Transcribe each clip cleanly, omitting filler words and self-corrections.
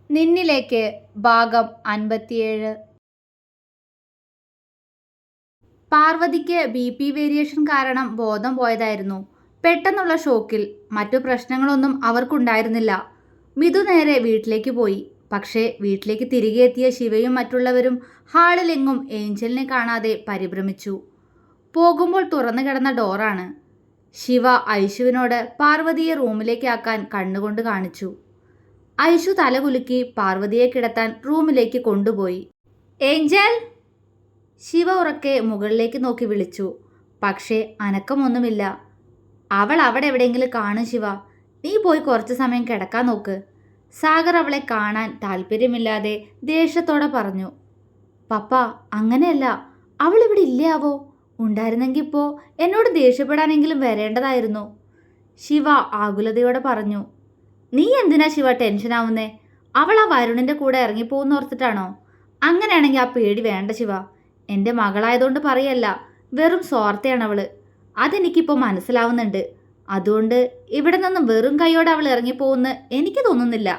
നിന്നിലേക്ക് ഭാഗം 57. പാർവതിക്ക് BP variation കാരണം ബോധം പോയതായിരുന്നു. പെട്ടെന്നുള്ള ഷോക്കിൽ മറ്റു പ്രശ്നങ്ങളൊന്നും അവർക്കുണ്ടായിരുന്നില്ല. മിഥു നേരെ വീട്ടിലേക്ക് പോയി. പക്ഷേ വീട്ടിലേക്ക് തിരികെ എത്തിയ ശിവയും മറ്റുള്ളവരും ഹാളിലെങ്ങും ഏഞ്ചലിനെ കാണാതെ പരിഭ്രമിച്ചു. പോകുമ്പോൾ തുറന്നു കിടന്ന ഡോറാണ്. ശിവ ഐശുവിനോട് പാർവതിയെ റൂമിലേക്ക് ആക്കാൻ കണ്ണുകൊണ്ട് കാണിച്ചു. ഐശു തലകുലുക്കി പാർവതിയെ കിടത്താൻ റൂമിലേക്ക് കൊണ്ടുപോയി. ഏഞ്ചൽ! ശിവ ഉറക്കെ മുകളിലേക്ക് നോക്കി വിളിച്ചു. പക്ഷേ അനക്കമൊന്നുമില്ല. അവൾ അവിടെ എവിടെയെങ്കിലും കാണും. ശിവ, നീ പോയി കുറച്ചു സമയം കിടക്കാൻ നോക്ക്. സാഗർ അവളെ കാണാൻ താല്പര്യമില്ലാതെ ദേഷ്യത്തോടെ പറഞ്ഞു. പപ്പ, അങ്ങനെയല്ല. അവൾ ഇവിടെ ഇല്ലയാവോ? ഉണ്ടായിരുന്നെങ്കിൽ ഇപ്പോൾ എന്നോട് ദേഷ്യപ്പെടാനെങ്കിലും വരേണ്ടതായിരുന്നു. ശിവ ആകുലതയോടെ പറഞ്ഞു. നീ എന്തിനാ ശിവ ടെൻഷനാവുന്നേ? അവൾ ആ വരുണിൻ്റെ കൂടെ ഇറങ്ങിപ്പോകുന്ന ഓർത്തിട്ടാണോ? അങ്ങനെയാണെങ്കിൽ ആ പേടി വേണ്ട ശിവ. എൻ്റെ മകളായതുകൊണ്ട് പറയല്ല, വെറും സ്വാർത്ഥയാണ് അവൾ. അതെനിക്കിപ്പോൾ മനസ്സിലാവുന്നുണ്ട്. അതുകൊണ്ട് ഇവിടെ നിന്നും വെറും കൈയോടെ അവൾ ഇറങ്ങിപ്പോകുമെന്ന് എനിക്ക് തോന്നുന്നില്ല.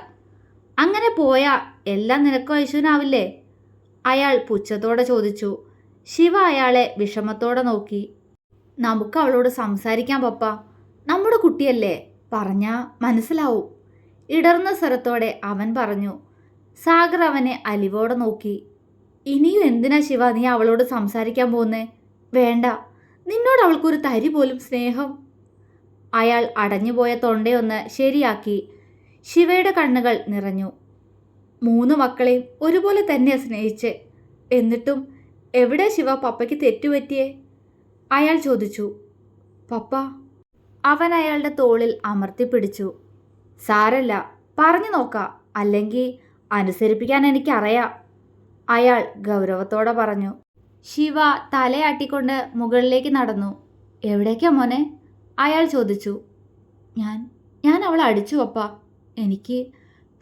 അങ്ങനെ പോയാൽ എല്ലാം നിനക്കോ ഐശുവിനാവില്ലേ? അയാൾ പുച്ഛത്തോടെ ചോദിച്ചു. ശിവ അയാളെ വിഷമത്തോടെ നോക്കി. നമുക്ക് അവളോട് സംസാരിക്കാം പപ്പ. നമ്മുടെ കുട്ടിയല്ലേ, പറഞ്ഞാ മനസ്സിലാവും. ഇടർന്ന സ്വരത്തോടെ അവൻ പറഞ്ഞു. സാഗർ അവനെ അലിവോടെ നോക്കി. ഇനിയും എന്തിനാ ശിവ നീ അവളോട് സംസാരിക്കാൻ പോകുന്നേ? വേണ്ട, നിന്നോട് അവൾക്കൊരു തരി പോലും സ്നേഹം. അയാൾ അടഞ്ഞുപോയ തൊണ്ടയൊന്ന് ശരിയാക്കി. ശിവയുടെ കണ്ണുകൾ നിറഞ്ഞു. 3 മക്കളെയും ഒരുപോലെ തന്നെ സ്നേഹിച്ച്. എന്നിട്ടും എവിടെ ശിവ പപ്പയ്ക്ക് തെറ്റുപറ്റിയേ? അയാൾ ചോദിച്ചു. പപ്പ. അവൻ അയാളുടെ തോളിൽ അമർത്തിപ്പിടിച്ചു. സാരല്ല, പറഞ്ഞു നോക്കാം. അല്ലെങ്കിൽ അനുസരിപ്പിക്കാൻ എനിക്കറിയാം, അയാൾ ഗൗരവത്തോടെ പറഞ്ഞു. ശിവ തലയാട്ടിക്കൊണ്ട് മുകളിലേക്ക് നടന്നു. എവിടേക്കാ മോനെ? അയാൾ ചോദിച്ചു. ഞാൻ അവളെ അടിച്ചു പപ്പ.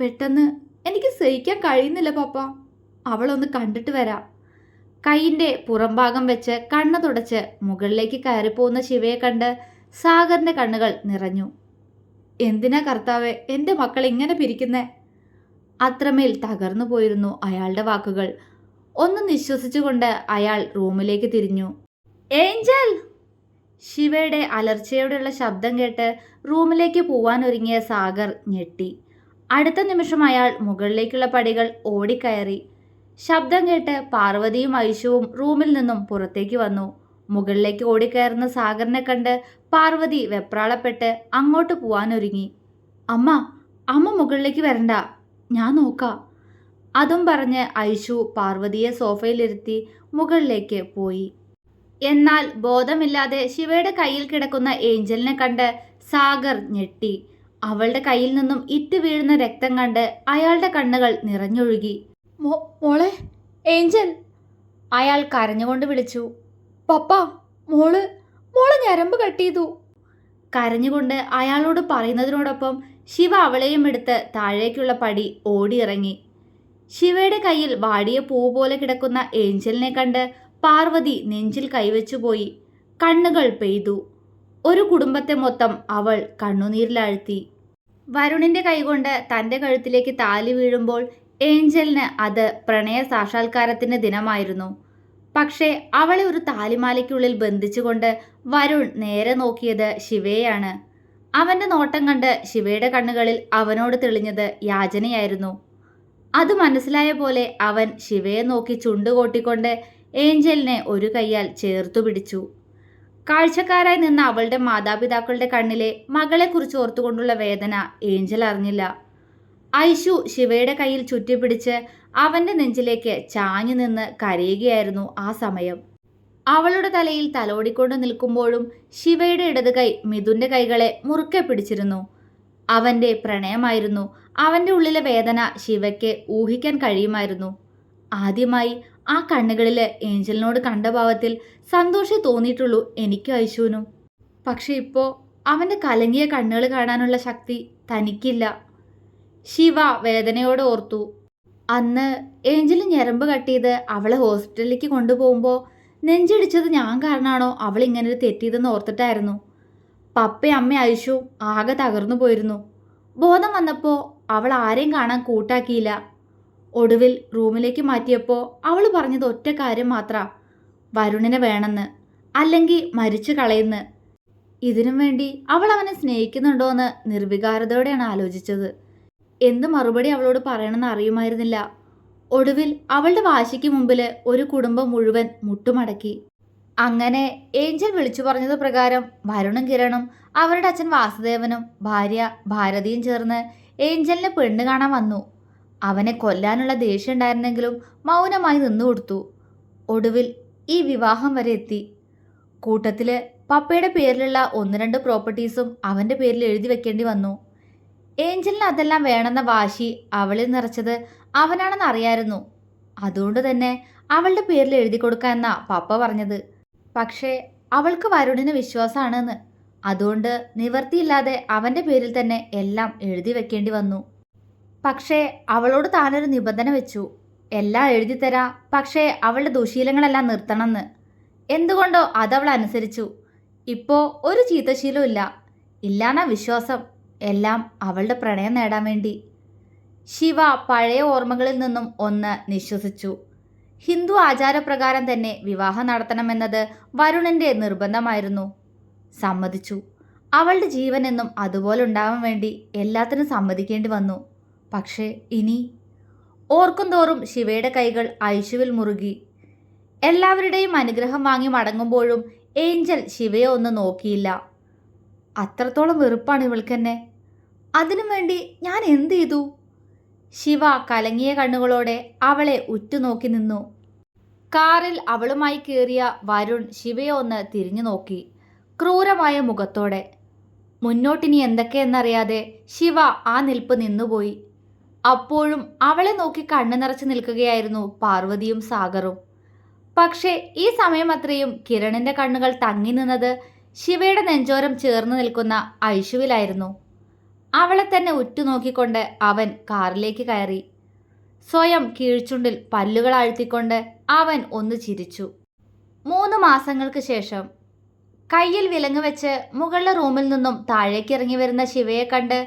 പെട്ടെന്ന് എനിക്ക് സഹിക്കാൻ കഴിയുന്നില്ല പപ്പ. അവളൊന്ന് കണ്ടിട്ട് വരാം. കൈയിൻ്റെ പുറംഭാഗം വെച്ച് കണ്ണ് തുടച്ച് മുകളിലേക്ക് കയറിപ്പോകുന്ന ശിവയെ കണ്ട് സാഗറിൻ്റെ കണ്ണുകൾ നിറഞ്ഞു. എന്തിനാ കർത്താവേ എൻ്റെ മക്കൾ ഇങ്ങനെ പിരിക്കുന്നേ? അത്രമേൽ തകർന്നു പോയിരുന്നു അയാളുടെ വാക്കുകൾ. ഒന്ന് നിശ്വസിച്ചുകൊണ്ട് അയാൾ റൂമിലേക്ക് തിരിഞ്ഞു. ഏഞ്ചൽ! ശിവയുടെ അലർച്ചയോടെയുള്ള ശബ്ദം കേട്ട് റൂമിലേക്ക് പോവാനൊരുങ്ങിയ സാഗർ ഞെട്ടി. അടുത്ത നിമിഷം അയാൾ മുകളിലേക്കുള്ള പടികൾ ഓടിക്കയറി. ശബ്ദം കേട്ട് പാർവതിയും ഐശുവും റൂമിൽ നിന്നും പുറത്തേക്ക് വന്നു. മുകളിലേക്ക് ഓടിക്കയറുന്ന സാഗറിനെ കണ്ട് പാർവതി വെപ്രാളപ്പെട്ട് അങ്ങോട്ട് പോവാനൊരുങ്ങി. അമ്മ മുകളിലേക്ക് വരണ്ട, ഞാൻ നോക്കാം. അതും പറഞ്ഞ് ഐശു പാർവതിയെ സോഫയിലിരുത്തി മുകളിലേക്ക് പോയി. എന്നാൽ ബോധമില്ലാതെ ശിവയുടെ കയ്യിൽ കിടക്കുന്ന ഏഞ്ചലിനെ കണ്ട് സാഗർ ഞെട്ടി. അവളുടെ കയ്യിൽ നിന്നും ഇറ്റ് വീഴുന്ന രക്തം കണ്ട് അയാളുടെ കണ്ണുകൾ നിറഞ്ഞൊഴുകി. മോളെ, ഏഞ്ചൽ! അയാൾ കരഞ്ഞുകൊണ്ട് വിളിച്ചു. പപ്പ, മോള് ഞരമ്പ് കട്ട് ചെയ്തു. കരഞ്ഞുകൊണ്ട് അയാളോട് പറയുന്നതിനോടൊപ്പം ശിവ അവളെയും എടുത്ത് താഴേക്കുള്ള പടി ഓടിയിറങ്ങി. ശിവയുടെ കയ്യിൽ വാടിയ പൂ പോലെ കിടക്കുന്ന ഏഞ്ചലിനെ കണ്ട് പാർവതി നെഞ്ചിൽ കൈവച്ചുപോയി. കണ്ണുകൾ പെയ്തു. ഒരു കുടുംബത്തെ മൊത്തം അവൾ കണ്ണുനീരിലാഴ്ത്തി. വരുണിൻ്റെ കൈകൊണ്ട് തൻ്റെ കഴുത്തിലേക്ക് താലി വീഴുമ്പോൾ ഏഞ്ചലിന് അത് പ്രണയ സാക്ഷാത്കാരത്തിൻ്റെ ദിനമായിരുന്നു. പക്ഷേ അവളെ ഒരു താലിമാലയ്ക്കുള്ളിൽ ബന്ധിച്ചുകൊണ്ട് വരുൺ നേരെ നോക്കിയത് ശിവയെയാണ്. അവൻ്റെ നോട്ടം കണ്ട് ശിവയുടെ കണ്ണുകളിൽ അവനോട് തെളിഞ്ഞത് യാചനയായിരുന്നു. അത് മനസ്സിലായ പോലെ അവൻ ശിവയെ നോക്കി ചുണ്ടുകൊട്ടിക്കൊണ്ട് ഏഞ്ചലിനെ ഒരു കൈയാൽ ചേർത്തു പിടിച്ചു. കാഴ്ചക്കാരായി നിന്ന അവളുടെ മാതാപിതാക്കളുടെ കണ്ണിലെ മകളെക്കുറിച്ച് ഓർത്തുകൊണ്ടുള്ള വേദന ഏഞ്ചൽ അറിഞ്ഞില്ല. ഐശു ശിവയുടെ കയ്യിൽ ചുറ്റിപ്പിടിച്ച് അവൻ്റെ നെഞ്ചിലേക്ക് ചാഞ്ഞു നിന്ന് കരയുകയായിരുന്നു ആ സമയം. അവളുടെ തലയിൽ തലോടിക്കൊണ്ട് നിൽക്കുമ്പോഴും ശിവയുടെ ഇടത് കൈ മിഥുൻ്റെ കൈകളെ മുറുക്കെ പിടിച്ചിരുന്നു. അവൻ്റെ പ്രണയമായിരുന്നു. അവൻ്റെ ഉള്ളിലെ വേദന ശിവയ്ക്ക് ഊഹിക്കാൻ കഴിയുമായിരുന്നു. ആദ്യമായി ആ കണ്ണുകളിൽ ഏഞ്ചലിനോട് കണ്ട ഭാവത്തിൽ സന്തോഷം തോന്നിയിട്ടുള്ളൂ എനിക്കും ഐശുവിനും. പക്ഷെ ഇപ്പോൾ അവൻ്റെ കലങ്ങിയ കണ്ണുകൾ കാണാനുള്ള ശക്തി തനിക്കില്ല. ശിവ വേദനയോടെ ഓർത്തു. അന്ന് ഏഞ്ചൽ ഞരമ്പ് കട്ട് ചെയ്ത് അവളെ ഹോസ്പിറ്റലിലേക്ക് കൊണ്ടുപോകുമ്പോൾ നെഞ്ചിടിച്ചത് ഞാൻ കാരണമാണോ അവൾ ഇങ്ങനൊരു തെറ്റിയതെന്ന് ഓർത്തിട്ടായിരുന്നു. പപ്പയും അമ്മയും ഐശുവും ആകെ തകർന്നു പോയിരുന്നു. ബോധം വന്നപ്പോൾ അവൾ ആരെയും കാണാൻ കൂട്ടാക്കിയില്ല. ഒടുവിൽ റൂമിലേക്ക് മാറ്റിയപ്പോൾ അവൾ പറഞ്ഞത് ഒറ്റ കാര്യം മാത്രം: വരുണിനെ വേണമെന്ന്, അല്ലെങ്കിൽ മരിച്ചു കളയുന്ന്. ഇതിനും വേണ്ടി അവൾ അവനെ സ്നേഹിക്കുന്നുണ്ടോയെന്ന് നിർവികാരതയോടെയാണ് ആലോചിച്ചത്. എന്ത് മറുപടി അവളോട് പറയണമെന്ന് അറിയുമായിരുന്നില്ല. ഒടുവിൽ അവളുടെ വാശിക്ക് മുമ്പിൽ ഒരു കുടുംബം മുഴുവൻ മുട്ടുമടക്കി. അങ്ങനെ ഏഞ്ചൽ വിളിച്ചു പറഞ്ഞത് പ്രകാരം വരുണും കിരണും അവരുടെ അച്ഛൻ വാസുദേവനും ഭാര്യ ഭാരതിയും ചേർന്ന് ഏഞ്ചലിനെ പെണ്ണ് കാണാൻ വന്നു. അവനെ കൊല്ലാനുള്ള ദേഷ്യം ഉണ്ടായിരുന്നെങ്കിലും മൗനമായി നിന്നുകൊടുത്തു. ഒടുവിൽ ഈ വിവാഹം വരെ എത്തി. കൂട്ടത്തിൽ പപ്പയുടെ പേരിലുള്ള 1-2 പ്രോപ്പർട്ടീസും അവൻ്റെ പേരിൽ എഴുതി വെക്കേണ്ടി വന്നു. ഏഞ്ചലിന് അതെല്ലാം വേണമെന്ന വാശി അവളിൽ നിറച്ചത് അവനാണെന്ന് അറിയായിരുന്നു. അതുകൊണ്ട് തന്നെ അവളുടെ പേരിൽ എഴുതി കൊടുക്കാമെന്നാ പപ്പ പറഞ്ഞത്. പക്ഷേ അവൾക്ക് വരുണിന് വിശ്വാസമാണെന്ന്. അതുകൊണ്ട് നിവർത്തിയില്ലാതെ അവൻ്റെ പേരിൽ തന്നെ എല്ലാം എഴുതി വെക്കേണ്ടി വന്നു. പക്ഷേ അവളോട് താനൊരു നിബന്ധന വെച്ചു: എല്ലാം എഴുതിത്തരാം, പക്ഷേ അവളുടെ ദുശീലങ്ങളെല്ലാം നിർത്തണമെന്ന്. എന്തുകൊണ്ടോ അതവൾ അനുസരിച്ചു. ഇപ്പോൾ ഒരു ചീത്തശീലവും ഇല്ല. ഇല്ലാന്നാ വിശ്വാസം. എല്ലാം അവളുടെ പ്രണയം നേടാൻ വേണ്ടി. ശിവ പഴയ ഓർമ്മകളിൽ നിന്നും ഒന്ന് നിശ്വസിച്ചു. ഹിന്ദു ആചാരപ്രകാരം തന്നെ വിവാഹം നടത്തണമെന്നത് വരുണിൻ്റെ നിർബന്ധമായിരുന്നു. സമ്മതിച്ചു. അവളുടെ ജീവൻ എന്നും അതുപോലെ ഉണ്ടാവാൻ വേണ്ടി എല്ലാത്തിനും സമ്മതിക്കേണ്ടി വന്നു. പക്ഷേ ഇനി ഓർക്കും തോറും ശിവയുടെ കൈകൾ ഐശുവിൽ മുറുകി. എല്ലാവരുടെയും അനുഗ്രഹം വാങ്ങി മടങ്ങുമ്പോഴും ഏഞ്ചൽ ശിവയെ ഒന്ന് നോക്കിയില്ല. അത്രത്തോളം വെറുപ്പാണ് ഇവൾക്കെന്നെ. അതിനു വേണ്ടി ഞാൻ എന്ത് ചെയ്തു? ശിവ കലങ്ങിയ കണ്ണുകളോടെ അവളെ ഉറ്റുനോക്കി നിന്നു. കാറിൽ അവളുമായി കയറിയ വരുൺ ശിവയെ ഒന്ന് തിരിഞ്ഞു നോക്കി, ക്രൂരമായ മുഖത്തോടെ. മുന്നോട്ടിനി എന്തൊക്കെയെന്നറിയാതെ ശിവ ആ നിൽപ്പ് നിന്നുപോയി. അപ്പോഴും അവളെ നോക്കി കണ്ണു നിറച്ച് നിൽക്കുകയായിരുന്നു പാർവതിയും സാഗറും. പക്ഷേ ഈ സമയം അത്രയും കിരണിൻ്റെ കണ്ണുകൾ തങ്ങി നിന്നത് ശിവയുടെ നെഞ്ചോരം ചേർന്ന് നിൽക്കുന്ന ഐശുവിലായിരുന്നു. അവളെ തന്നെ ഉറ്റുനോക്കിക്കൊണ്ട് അവൻ കാറിലേക്ക് കയറി. സ്വയം കീഴ്ചുണ്ടിൽ പല്ലുകൾ ആഴ്ത്തിക്കൊണ്ട് അവൻ ഒന്ന് ചിരിച്ചു. 3 മാസങ്ങൾക്ക് ശേഷം കയ്യിൽ വിലങ്ങ് വെച്ച് മുകളിലെ റൂമിൽ നിന്നും താഴേക്ക് ഇറങ്ങി വരുന്ന ശിവയെ കണ്ട്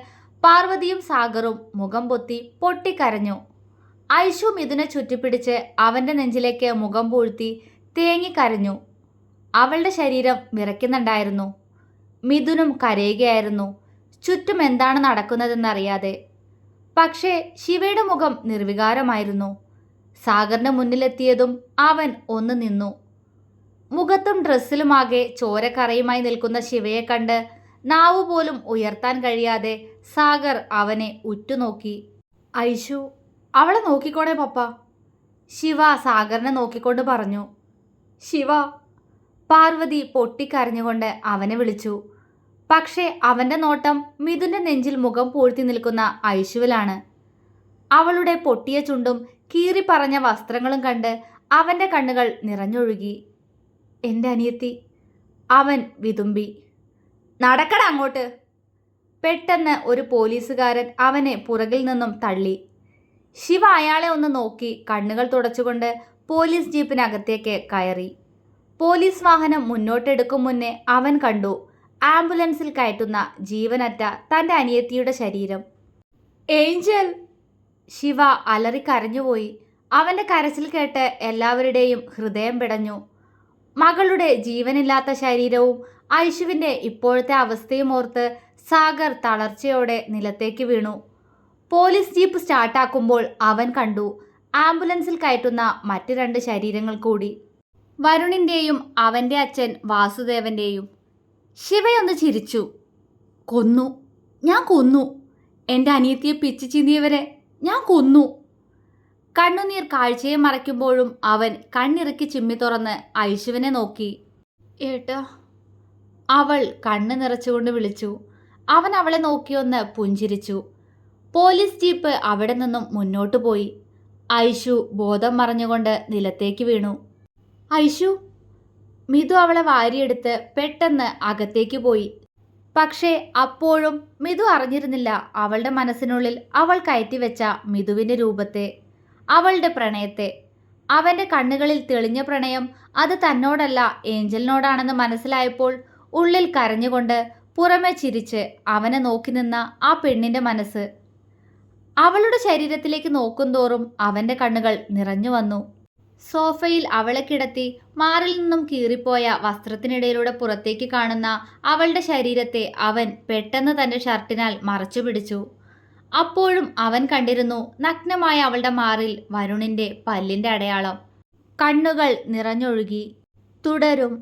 പാർവതിയും സാഗറും മുഖം പൊത്തി പൊട്ടിക്കരഞ്ഞു. ഐശു മിഥുനെ ചുറ്റിപ്പിടിച്ച് അവൻ്റെ നെഞ്ചിലേക്ക് മുഖം പൂഴ്ത്തി തേങ്ങിക്കരഞ്ഞു. അവളുടെ ശരീരം വിറയ്ക്കുന്നുണ്ടായിരുന്നു. മിഥുനും കരയുകയായിരുന്നു, ചുറ്റും എന്താണ് നടക്കുന്നതെന്നറിയാതെ. പക്ഷേ ശിവയുടെ മുഖം നിർവികാരമായിരുന്നു. സാഗറിന്റെ മുന്നിലെത്തിയതും അവൻ ഒന്ന് നിന്നു. മുഖത്തും ഡ്രസ്സിലുമാകെ ചോരക്കറയുമായി നിൽക്കുന്ന ശിവയെ കണ്ട് നാവ് പോലും ഉയർത്താൻ കഴിയാതെ സാഗർ അവനെ ഉറ്റുനോക്കി. ഐശു, അവളെ നോക്കിക്കോണേ പപ്പ. ശിവ സാഗറിനെ നോക്കിക്കൊണ്ട് പറഞ്ഞു. ശിവ. പാർവതി പൊട്ടിക്കരഞ്ഞുകൊണ്ട് അവനെ വിളിച്ചു. പക്ഷേ അവൻ്റെ നോട്ടം മിഥുൻ്റെ നെഞ്ചിൽ മുഖം പൂഴ്ത്തി നിൽക്കുന്ന ഐശുവിലാണ്. അവളുടെ പൊട്ടിയ ചുണ്ടും കീറിപ്പറഞ്ഞ വസ്ത്രങ്ങളും കണ്ട് അവൻ്റെ കണ്ണുകൾ നിറഞ്ഞൊഴുകി. എൻ്റെ അനിയത്തി, അവൻ വിതുമ്പി. നടക്കട അങ്ങോട്ട്. പെട്ടെന്ന് ഒരു പോലീസുകാരൻ അവനെ പുറകിൽ നിന്നും തള്ളി. ശിവ അയാളെ ഒന്ന് നോക്കി കണ്ണുകൾ തുടച്ചുകൊണ്ട് പോലീസ് ജീപ്പിനകത്തേക്ക് കയറി. പോലീസ് വാഹനം മുന്നോട്ടെടുക്കും മുന്നേ അവൻ കണ്ടു ആംബുലൻസിൽ കയറ്റുന്ന ജീവനറ്റ തൻ്റെ അനിയത്തിയുടെ ശരീരം. ഏഞ്ചൽ! ശിവ അലറിക്കരഞ്ഞുപോയി. അവൻ്റെ കരച്ചിൽ കേട്ട് എല്ലാവരുടെയും ഹൃദയം പിടഞ്ഞു. മകളുടെ ജീവനില്ലാത്ത ശരീരവും ഐശുവിൻ്റെ ഇപ്പോഴത്തെ അവസ്ഥയും ഓർത്ത് സാഗർ തളർച്ചയോടെ നിലത്തേക്ക് വീണു. പോലീസ് ജീപ്പ് സ്റ്റാർട്ടാക്കുമ്പോൾ അവൻ കണ്ടു ആംബുലൻസിൽ കയറ്റുന്ന മറ്റ് 2 ശരീരങ്ങൾ കൂടി. വരുണിൻ്റെയും അവൻ്റെ അച്ഛൻ വാസുദേവൻ്റെയും. ശിവയൊന്ന് ചിരിച്ചു. കൊന്നു, ഞാൻ കൊന്നു. എൻ്റെ അനിയത്തിയെ പിച്ചു ചീന്തിയവരെ ഞാൻ കൊന്നു. കണ്ണുനീർ കാഴ്ചയെ മറയ്ക്കുമ്പോഴും അവൻ കണ്ണിറുക്കി ചിമ്മി തുറന്ന് ഐശുവിനെ നോക്കി. ഏട്ടാ, അവൾ കണ്ണ് നിറച്ചുകൊണ്ട് വിളിച്ചു. അവൻ അവളെ നോക്കിയൊന്ന് പുഞ്ചിരിച്ചു. പോലീസ് ജീപ്പ് അവിടെ നിന്നും മുന്നോട്ടു പോയി. ഐശു ബോധം മറഞ്ഞുകൊണ്ട് നിലത്തേക്ക് വീണു. ഐശു! മിഥു അവളെ വാരിയെടുത്ത് പെട്ടെന്ന് അകത്തേക്ക് പോയി. പക്ഷേ അപ്പോഴും മിഥു അറിഞ്ഞിരുന്നില്ല അവളുടെ മനസ്സിനുള്ളിൽ അവൾ കയറ്റിവെച്ച മിഥുവിൻ്റെ രൂപത്തെ, അവളുടെ പ്രണയത്തെ. അവൻ്റെ കണ്ണുകളിൽ തെളിഞ്ഞ പ്രണയം അത് തന്നോടല്ല ഏഞ്ചലിനോടാണെന്ന് മനസ്സിലായപ്പോൾ ഉള്ളിൽ കരഞ്ഞുകൊണ്ട് പുറമെ ചിരിച്ച് അവനെ നോക്കി നിന്ന ആ പെണ്ണിൻ്റെ മനസ്സ്. അവളുടെ ശരീരത്തിലേക്ക് നോക്കുന്തോറും അവന്റെ കണ്ണുകൾ നിറഞ്ഞു വന്നു. സോഫയിൽ അവളെ കിടത്തി മാറിൽ നിന്നും കീറിപ്പോയ വസ്ത്രത്തിനിടയിലൂടെ പുറത്തേക്ക് കാണുന്ന അവളുടെ ശരീരത്തെ അവൻ പെട്ടെന്ന് തന്റെ ഷർട്ടിനാൽ മറച്ചു പിടിച്ചു. അപ്പോഴും അവൻ കണ്ടിരുന്നു നഗ്നമായ അവളുടെ മാറിൽ വരുണിന്റെ പല്ലിന്റെ അടയാളം. കണ്ണുകൾ നിറഞ്ഞൊഴുകി. തുടരും.